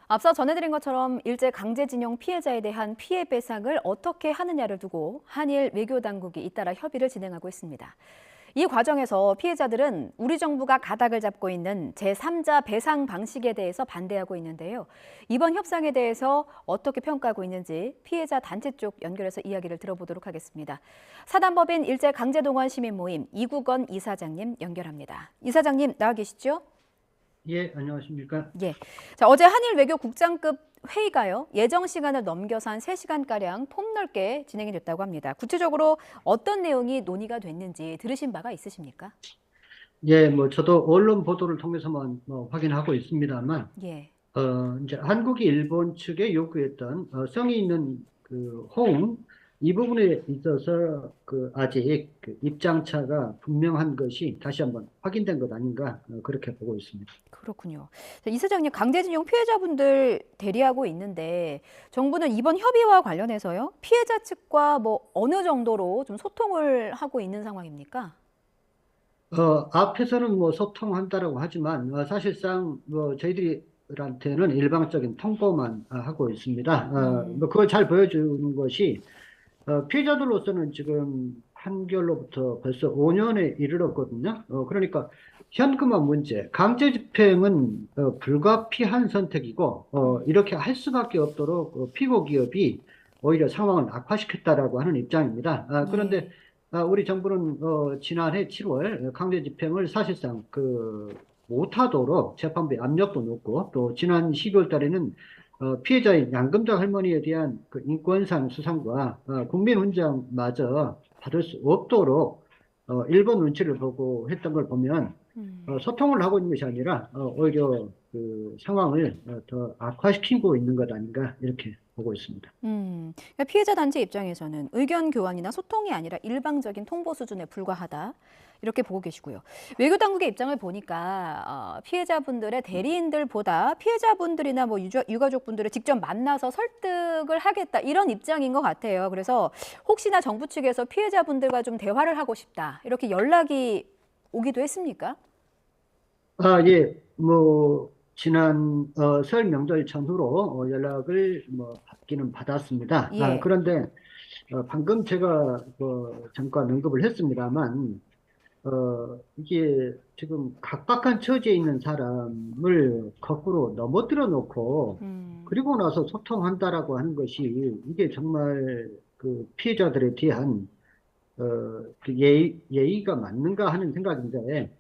앞서 전해드린 것처럼 일제 강제징용 피해자에 대한 피해 배상을 어떻게 하느냐를 두고 한일 외교 당국이 잇따라 협의를 진행하고 있습니다. 이 과정에서 피해자들은 우리 정부가 가닥을 잡고 있는 제3자 배상 방식에 대해서 반대하고 있는데요. 이번 협상에 대해서 어떻게 평가하고 있는지 피해자 단체 쪽 연결해서 이야기를 들어보도록 하겠습니다. 사단법인 일제 강제동원 시민 모임 이국원 이사장님 연결합니다. 이사장님 나와 계시죠? 예, 안녕하십니까? 예. 자, 어제 한일 외교 국장급 회의가요. 예정 시간을 넘겨서 한 3시간가량 폭넓게 진행이 됐다고 합니다. 구체적으로 어떤 내용이 논의가 됐는지 들으신 바가 있으십니까? 예, 저도 언론 보도를 통해서만 확인하고 있습니다만, 예. 이제 한국이 일본 측에 요구했던 성의 있는 그 호응 이 부분에 있어서 아직 입장차가 분명한 것이 다시 한번 확인된 것 아닌가 그렇게 보고 있습니다. 그렇군요. 자, 이사장님, 강제징용 피해자분들 대리하고 있는데 정부는 이번 협의와 관련해서요. 피해자 측과 어느 정도로 좀 소통을 하고 있는 상황입니까? 앞에서는 소통한다라고 하지만 사실상 저희들한테는 일방적인 통보만 하고 있습니다. 그걸 잘 보여주는 것이 피해자들로서는 지금 판결로부터 벌써 5년에 이르렀거든요. 그러니까 현금화 문제, 강제 집행은 불가피한 선택이고 이렇게 할 수밖에 없도록 피고 기업이 오히려 상황을 악화시켰다라고 하는 입장입니다. 그런데 예. 우리 정부는 지난해 7월 강제 집행을 사실상 못하도록 재판부에 압력도 넣고 또 지난 12월 달에는 피해자인 양금자 할머니에 대한 인권상 수상과 국민훈장마저 받을 수 없도록 일본 눈치를 보고 했던 걸 보면 소통을 하고 있는 것이 아니라 오히려 그 상황을 더 악화시키고 있는 것 아닌가 이렇게 보고 있습니다. 그러니까 피해자 단체 입장에서는 의견 교환이나 소통이 아니라 일방적인 통보 수준에 불과하다. 이렇게 보고 계시고요. 외교 당국의 입장을 보니까 피해자분들의 대리인들보다 피해자분들이나 유가족분들을 직접 만나서 설득을 하겠다 이런 입장인 것 같아요. 그래서 혹시나 정부 측에서 피해자분들과 좀 대화를 하고 싶다 이렇게 연락이 오기도 했습니까? 예, 지난 설 명절 전후로 연락을 받기는 받았습니다. 예. 그런데 방금 제가 잠깐 언급을 했습니다만 이게 지금 각박한 처지에 있는 사람을 거꾸로 넘어뜨려 놓고 그리고 나서 소통한다라고 하는 것이 이게 정말 그 피해자들에 대한 예의가 맞는가 하는 생각인데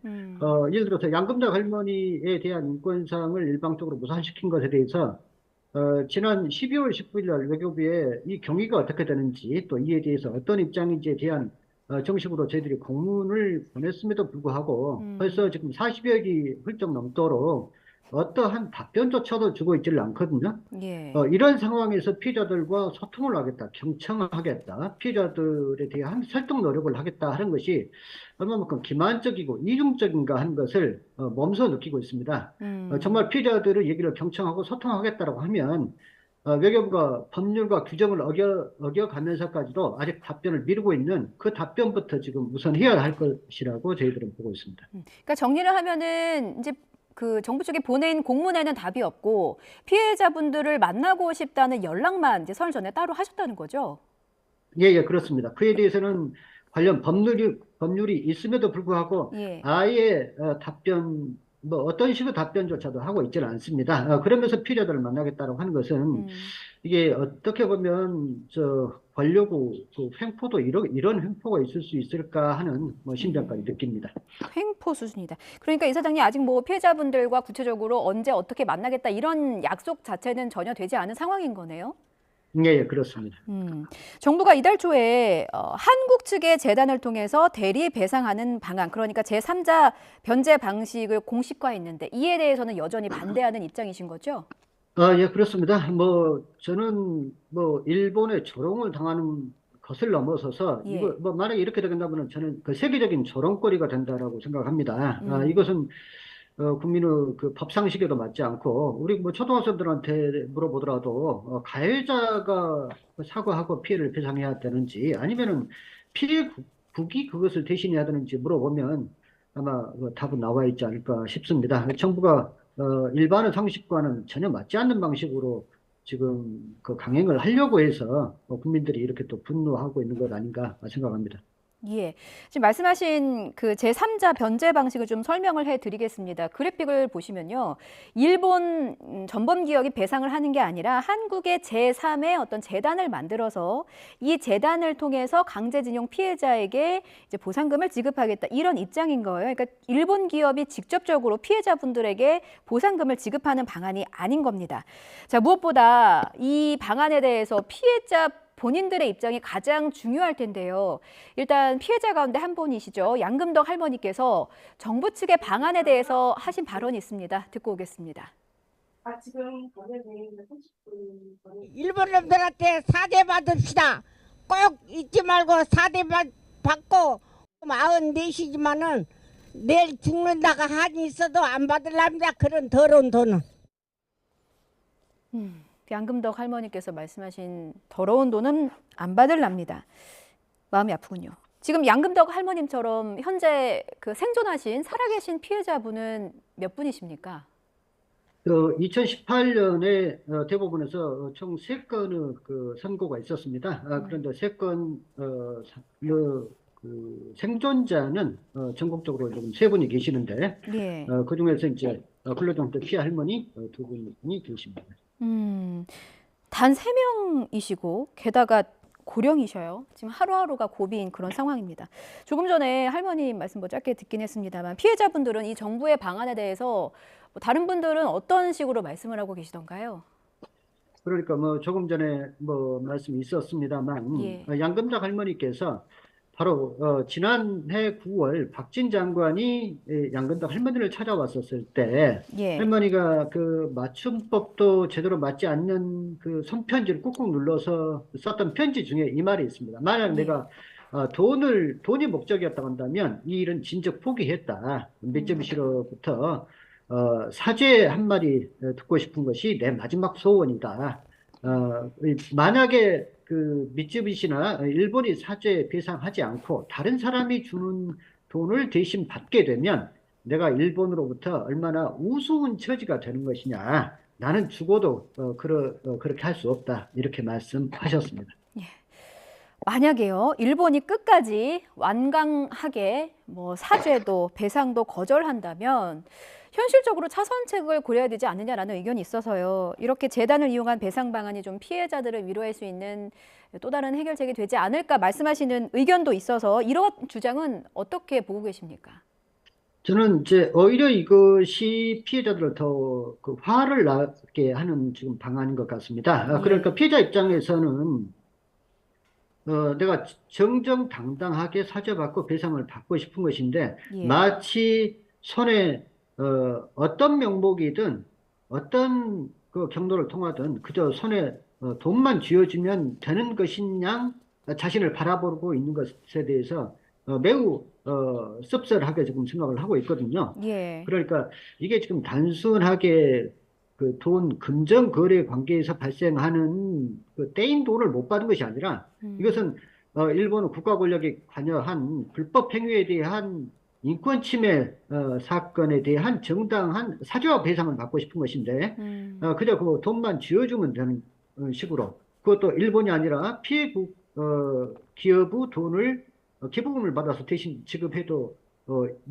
예를 들어서 양금자 할머니에 대한 인권상을 일방적으로 무산시킨 것에 대해서 지난 12월 19일 날 외교부에 이 경위가 어떻게 되는지 또 이에 대해서 어떤 입장인지에 대한 정식으로 저희들이 공문을 보냈음에도 불구하고 벌써 지금 40여일이 훌쩍 넘도록 어떠한 답변조차도 주고 있지를 않거든요. 예. 이런 상황에서 피해자들과 소통을 하겠다, 경청을 하겠다, 피해자들에 대한 설득 노력을 하겠다 하는 것이 얼마만큼 기만적이고 이중적인가 하는 것을 몸소 느끼고 있습니다. 정말 피해자들의 얘기를 경청하고 소통하겠다라고 하면 외교부가 법률과 규정을 어겨가면서까지도 아직 답변을 미루고 있는 그 답변부터 지금 우선 해야 할 것이라고 저희들은 보고 있습니다. 그러니까 정리를 하면은 이제 그 정부 쪽에 보낸 공문에는 답이 없고 피해자분들을 만나고 싶다는 연락만 이제 설 전에 따로 하셨다는 거죠? 예, 예, 그렇습니다. 그에 대해서는 관련 법률이 있음에도 불구하고 예. 아예 답변, 어떤 식의 답변조차도 하고 있지는 않습니다. 그러면서 피해자들을 만나겠다고 하는 것은 이게 어떻게 보면 권력의 그 횡포도 이런 횡포가 있을 수 있을까 하는 심정까지 느낍니다. 횡포 수준이다. 그러니까 이사장님 아직 피해자분들과 구체적으로 언제 어떻게 만나겠다 이런 약속 자체는 전혀 되지 않은 상황인 거네요. 예, 예, 그렇습니다. 정부가 이달 초에 한국 측의 재단을 통해서 대리 배상하는 방안, 그러니까 제3자 변제 방식을 공식화했는데 이에 대해서는 여전히 반대하는 입장이신 거죠? 예, 그렇습니다. 저는 일본에 조롱을 당하는 것을 넘어서서 이거 예. 만약에 이렇게 된다면 저는 그 세계적인 조롱거리가 된다라고 생각합니다. 이것은 국민의 그 법상식에도 맞지 않고 우리 초등학생들한테 물어보더라도 가해자가 사과하고 피해를 배상해야 되는지 아니면은 피해국이 그것을 대신해야 되는지 물어보면 아마 답은 나와 있지 않을까 싶습니다. 정부가 일반의 상식과는 전혀 맞지 않는 방식으로 지금 그 강행을 하려고 해서 국민들이 이렇게 또 분노하고 있는 것 아닌가 생각합니다. 예. 지금 말씀하신 그 제3자 변제 방식을 좀 설명을 해 드리겠습니다. 그래픽을 보시면요. 일본 전범 기업이 배상을 하는 게 아니라 한국의 제3의 어떤 재단을 만들어서 이 재단을 통해서 강제징용 피해자에게 이제 보상금을 지급하겠다. 이런 입장인 거예요. 그러니까 일본 기업이 직접적으로 피해자분들에게 보상금을 지급하는 방안이 아닌 겁니다. 자, 무엇보다 이 방안에 대해서 피해자 본인들의 입장이 가장 중요할 텐데요. 일단 피해자 가운데 한 분이시죠. 양금덕 할머니께서 정부 측의 방안에 대해서 하신 발언이 있습니다. 듣고 오겠습니다. 일본 놈들한테 사대 받읍시다. 꼭 잊지 말고 사대 받고 44이지만은 내일 죽는다가 한이 있어도 안 받으랍니다. 그런 더러운 돈은. 양금덕 할머니께서 말씀하신 더러운 돈은 안 받을랍니다. 마음이 아프군요. 지금 양금덕 할머님처럼 현재 그 생존하신 살아계신 피해자분은 몇 분이십니까? 2018년에 대법원에서 총 3건의 그 선고가 있었습니다. 그런데 3건 그 생존자는 전국적으로 지금 3분이 계시는데 예. 그중에서 이제 근로장터 피해 할머니 2분이 계십니다. 단 3명이시고 게다가 고령이셔요. 지금 하루하루가 고비인 그런 상황입니다. 조금 전에 할머님 말씀 뭐 짧게 듣긴 했습니다만 피해자분들은 이 정부의 방안에 대해서 뭐 다른 분들은 어떤 식으로 말씀을 하고 계시던가요? 그러니까 뭐 조금 전에 뭐 말씀이 있었습니다만 예. 양금작 할머니께서 바로 지난해 9월 박진 장관이 양금작 할머니를 찾아왔었을 때 예. 할머니가 그 맞춤법도 제대로 맞지 않는 그 손편지를 꾹꾹 눌러서 썼던 편지 중에 이 말이 있습니다. 만약 내가 돈이 목적이었다고 한다면 이 일은 진즉 포기했다. mitsubi시로부터 사죄 한마디 듣고 싶은 것이 내 마지막 소원이다. 만약에 그 미쯔비시나 일본이 사죄 배상하지 않고 다른 사람이 주는 돈을 대신 받게 되면 내가 일본으로부터 얼마나 우스운 처지가 되는 것이냐. 나는 죽어도 그렇게 할 수 없다. 이렇게 말씀하셨습니다. 만약에요, 일본이 끝까지 완강하게 뭐 사죄도 배상도 거절한다면 현실적으로 차선책을 고려해야 되지 않느냐라는 의견이 있어서요. 이렇게 재단을 이용한 배상 방안이 좀 피해자들을 위로할 수 있는 또 다른 해결책이 되지 않을까 말씀하시는 의견도 있어서 이런 주장은 어떻게 보고 계십니까? 저는 이제 오히려 이것이 피해자들을 더 그 화를 나게 하는 지금 방안인 것 같습니다. 그러니까 피해자 입장에서는 내가 정정당당하게 사죄받고 배상을 받고 싶은 것인데 예. 마치 손에 어떤 명목이든 어떤 그 경로를 통하든 그저 손에 돈만 쥐어주면 되는 것인 양 자신을 바라보고 있는 것에 대해서 매우 씁쓸하게 지금 생각을 하고 있거든요. 예. 그러니까 이게 지금 단순하게 그 돈 금전 거래 관계에서 발생하는 그 떼인 돈을 못 받은 것이 아니라 이것은 일본 국가 권력이 관여한 불법 행위에 대한 인권 침해 사건에 대한 정당한 사죄와 배상을 받고 싶은 것인데 그저 그 돈만 쥐어주면 되는 식으로 그것도 일본이 아니라 피해국 기업의 돈을 기부금을 받아서 대신 지급해도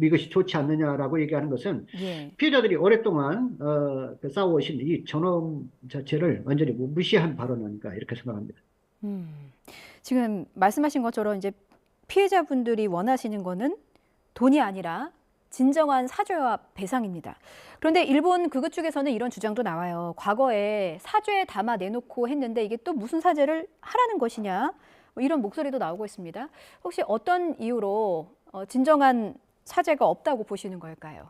이것이 좋지 않느냐라고 얘기하는 것은 예. 피해자들이 오랫동안 그 싸워오신 이 존엄 자체를 완전히 무시한 발언 아닌가 이렇게 생각합니다. 지금 말씀하신 것처럼 이제 피해자분들이 원하시는 거는 돈이 아니라 진정한 사죄와 배상입니다. 그런데 일본 극우 쪽에서는 이런 주장도 나와요. 과거에 사죄에 담아 내놓고 했는데 이게 또 무슨 사죄를 하라는 것이냐 뭐 이런 목소리도 나오고 있습니다. 혹시 어떤 이유로 진정한 사죄가 없다고 보시는 걸까요?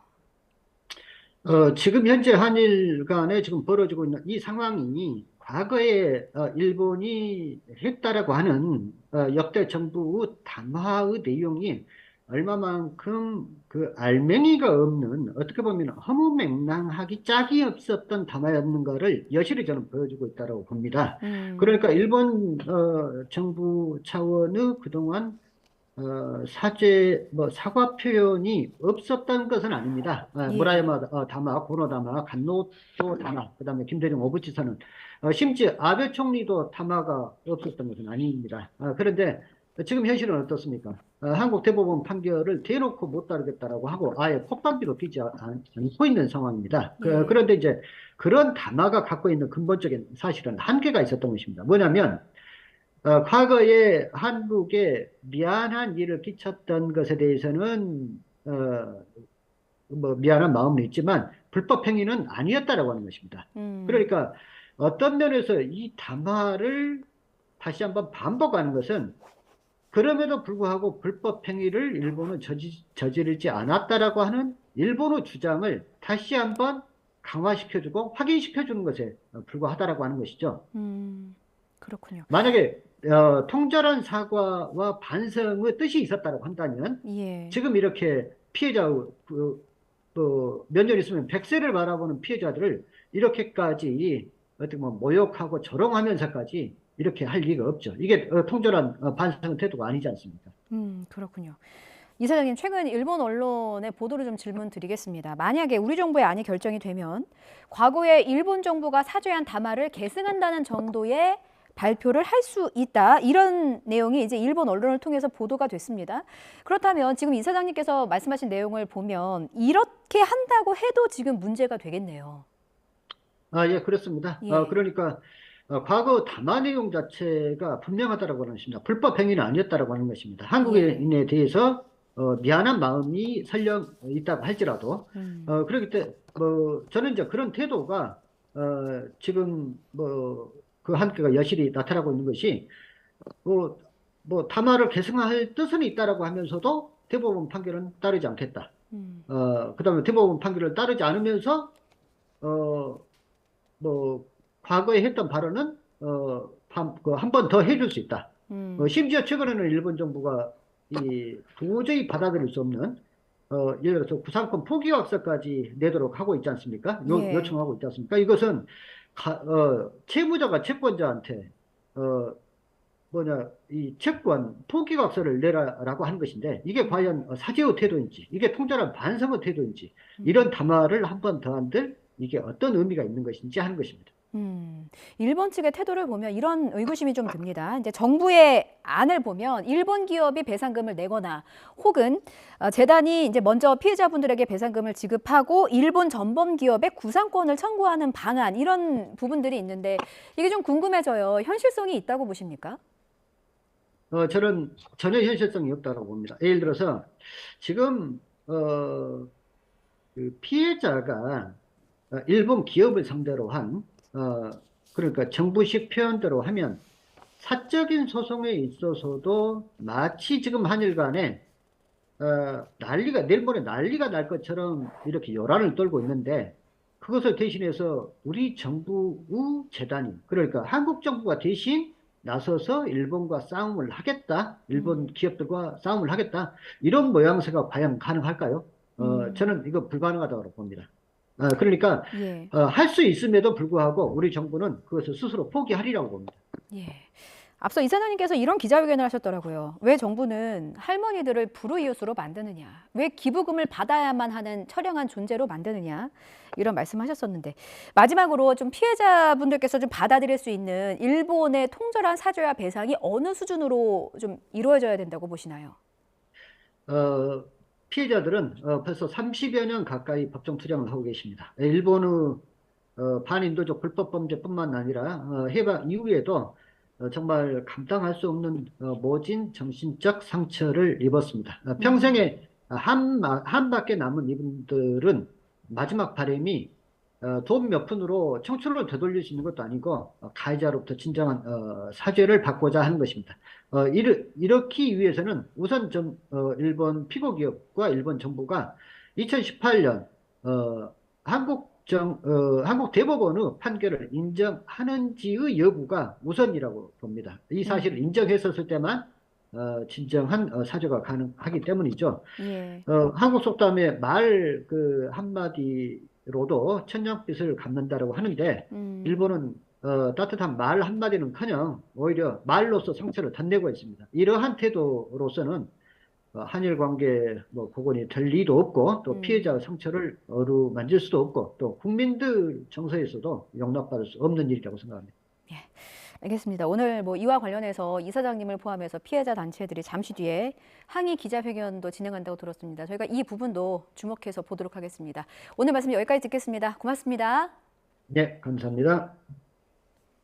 지금 현재 한일 간에 지금 벌어지고 있는 이 상황이 과거에 일본이 했다라고 하는 역대 정부의 담화의 내용이 얼마만큼 그 알맹이가 없는 어떻게 보면 허무맹랑하기 짝이 없었던 담화였는가를 여실히 저는 보여주고 있다고 봅니다. 그러니까 일본 정부 차원의 그동안 사죄, 사과 표현이 없었던 것은 아닙니다. 예. 무라야마 다마, 고노 다마, 간노도 다마, 그 다음에 김대중 오부지사는, 심지어 아베 총리도 다마가 없었던 것은 아닙니다. 그런데 지금 현실은 어떻습니까? 한국 대법원 판결을 대놓고 못 따르겠다라고 하고 아예 콧방귀도 끼지 않고 있는 상황입니다. 예. 그런데 이제 그런 다마가 갖고 있는 근본적인 사실은 한계가 있었던 것입니다. 뭐냐면, 과거에 한국에 미안한 일을 끼쳤던 것에 대해서는 미안한 마음은 있지만 불법 행위는 아니었다라고 하는 것입니다. 그러니까 어떤 면에서 이 담화를 다시 한번 반복하는 것은 그럼에도 불구하고 불법 행위를 일본은 저지르지 않았다라고 하는 일본의 주장을 다시 한번 강화시켜주고 확인시켜주는 것에 불과하다라고 하는 것이죠. 그렇군요. 만약에 통절한 사과와 반성의 뜻이 있었다고 한다면 예. 지금 이렇게 피해자 몇 년 있으면 100세를 바라보는 피해자들을 이렇게까지 어떻게 모욕하고 조롱하면서까지 이렇게 할 리가 없죠. 이게 통절한 반성 태도가 아니지 않습니까? 그렇군요. 이사장님, 최근 일본 언론의 보도를 좀 질문 드리겠습니다. 만약에 우리 정부의 안이 결정이 되면 과거에 일본 정부가 사죄한 담화를 계승한다는 정도의 발표를 할 수 있다. 이런 내용이 이제 일본 언론을 통해서 보도가 됐습니다. 그렇다면 지금 이사장님께서 말씀하신 내용을 보면 이렇게 한다고 해도 지금 문제가 되겠네요. 예, 그렇습니다. 예. 그러니까 과거 담화 내용 자체가 분명하다라고 하는 것입니다. 불법 행위는 아니었다라고 하는 것입니다. 한국인에 대해서 미안한 마음이 설령 있다고 할지라도 그렇기 때문에 저는 이제 그런 태도가 지금 그 한계가 여실히 나타나고 있는 것이 담화를 계승할 뜻은 있다라고 하면서도 대법원 판결은 따르지 않겠다. 그다음에 대법원 판결을 따르지 않으면서 과거에 했던 발언은 한 번 더 해줄 수 있다. 심지어 최근에는 일본 정부가 도저히 받아들일 수 없는 예를 들어서 구상권 포기 확서까지 내도록 하고 있지 않습니까? 예. 요청하고 있지 않습니까? 이것은 채무자가 채권자한테 이 채권 포기 각서를 내라라고 하는 것인데 이게 과연 사죄의 태도인지 이게 통절한 반성의 태도인지 이런 담화를 한 번 더 한들 이게 어떤 의미가 있는 것인지 하는 것입니다. 일본 측의 태도를 보면 이런 의구심이 좀 듭니다. 이제 정부의 안을 보면 일본 기업이 배상금을 내거나 혹은 재단이 이제 먼저 피해자분들에게 배상금을 지급하고 일본 전범 기업의 구상권을 청구하는 방안 이런 부분들이 있는데 이게 좀 궁금해져요. 현실성이 있다고 보십니까? 저는 전혀 현실성이 없다고 봅니다. 예를 들어서 지금 그 피해자가 일본 기업을 상대로 한 그러니까 정부식 표현대로 하면 사적인 소송에 있어서도 마치 지금 한일 간에 내일 모레 난리가 날 것처럼 이렇게 요란을 떨고 있는데 그것을 대신해서 우리 정부의 재단이 그러니까 한국 정부가 대신 나서서 일본과 싸움을 하겠다, 일본 기업들과 싸움을 하겠다 이런 모양새가 과연 가능할까요? 저는 이거 불가능하다고 봅니다. 그러니까 예. 할 수 있음에도 불구하고 우리 정부는 그것을 스스로 포기하리라고 봅니다. 예. 앞서 이사장님께서 이런 기자회견을 하셨더라고요. 왜 정부는 할머니들을 불우이웃으로 만드느냐? 왜 기부금을 받아야만 하는 처량한 존재로 만드느냐? 이런 말씀하셨었는데 마지막으로 좀 피해자분들께서 좀 받아들일 수 있는 일본의 통절한 사죄와 배상이 어느 수준으로 좀 이루어져야 된다고 보시나요? 피해자들은 벌써 30여 년 가까이 법정 투쟁을 하고 계십니다. 일본의 반인도적 불법 범죄뿐만 아니라 해방 이후에도 정말 감당할 수 없는 모진 정신적 상처를 입었습니다. 평생에 한 밖에 남은 이분들은 마지막 바람이 돈 몇 푼으로 청춘을 되돌릴 수 있는 것도 아니고 가해자로부터 진정한 사죄를 받고자 하는 것입니다. 이렇기 위해서는 우선 일본 피고기업과 일본 정부가 2018년 한국 대법원의 판결을 인정하는지의 여부가 우선이라고 봅니다. 이 사실을 인정했었을 때만 진정한 사죄가 가능하기 때문이죠. 예. 한국 속담에 말 한마디로도 천냥빚을 갚는다라고 하는데 일본은 따뜻한 말 한마디는커녕 오히려 말로써 상처를 덧내고 있습니다. 이러한 태도로서는 한일 관계 뭐 복원이 될 리도 없고 또 피해자 상처를 어루만질 수도 없고 또 국민들 정서에서도 용납받을 수 없는 일이라고 생각합니다. 알겠습니다. 오늘 뭐 이와 관련해서 이사장님을 포함해서 피해자 단체들이 잠시 뒤에 항의 기자회견도 진행한다고 들었습니다. 저희가 이 부분도 주목해서 보도록 하겠습니다. 오늘 말씀 여기까지 듣겠습니다. 고맙습니다. 네, 감사합니다.